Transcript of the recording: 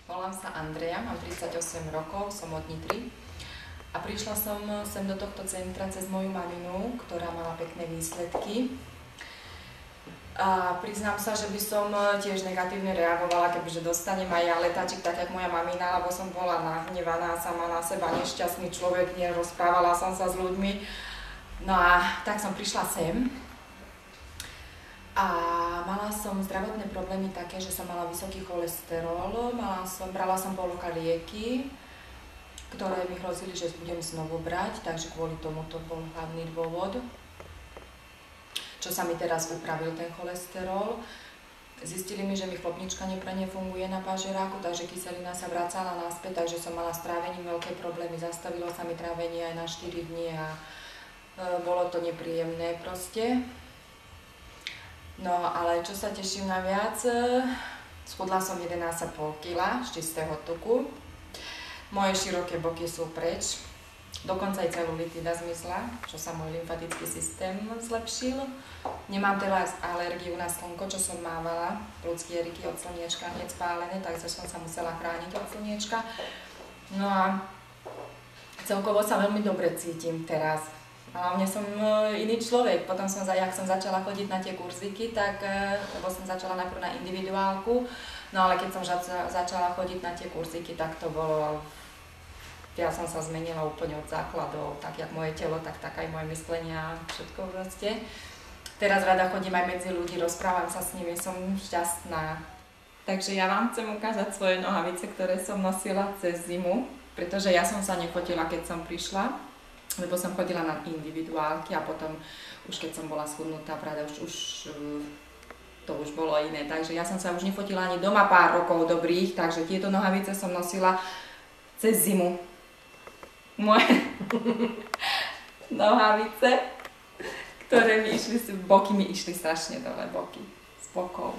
Volám sa Andrea, mám 38 rokov, som od Nitry a prišla som sem do tohto centra cez moju maminu, ktorá mala pekné výsledky. A priznám sa, že by som tiež negatívne reagovala, kebyže dostanem aj ja letáčik, tak jak moja mamina, lebo som bola nahnevaná sama na seba, nešťastný človek, nerozprávala som sa s ľuďmi. No a tak som prišla sem. A mala som zdravotné problémy také, že som mala vysoký cholesterol, brala som pol roka lieky, ktoré mi hrozili, že budem znovu brať, takže kvôli tomu to bol hlavný dôvod, čo sa mi teraz upravil ten cholesterol. Zistili mi, že mi chlopnička neplne funguje na pažeráku, takže kyselina sa vracala naspäť, takže som mala s trávením veľké problémy, zastavilo sa mi trávenie aj na 4 dní a bolo to nepríjemné proste. No, ale čo sa teším najviac, schudla som 11,5 kg z čistého tuku. Moje široké boky sú preč, dokonca aj celulitida zmizla, čo sa môj lymfatický systém zlepšil. Nemám teraz alergiu na slnko, čo som mávala, plúckieryky od slniečka hneď spálené, takže som sa musela chrániť od slniečka. No a celkovo sa veľmi dobre cítim teraz. Hlavne som iný človek, potom jak som začala chodiť na tie kurzíky, tak, lebo som začala najprv na individuálku, no ale keď som začala chodiť na tie kurzíky, tak to bolo, ja som sa zmenila úplne od základov, tak jak moje telo, tak aj moje myslenie a všetko proste. Teraz rada chodím aj medzi ľudí, rozprávam sa s nimi, som šťastná. Takže ja vám chcem ukázať svoje nohavice, ktoré som nosila cez zimu, pretože ja som sa nefotila, keď som prišla, lebo som chodila na individuálky a potom už keď som bola schudnutá, pravda, to už bolo iné. Takže ja som sa už nefotila ani doma pár rokov dobrých, takže tieto nohavice som nosila cez zimu. Moje nohavice, ktoré mi išli, boky mi išli strašne dole, boky, z bokov.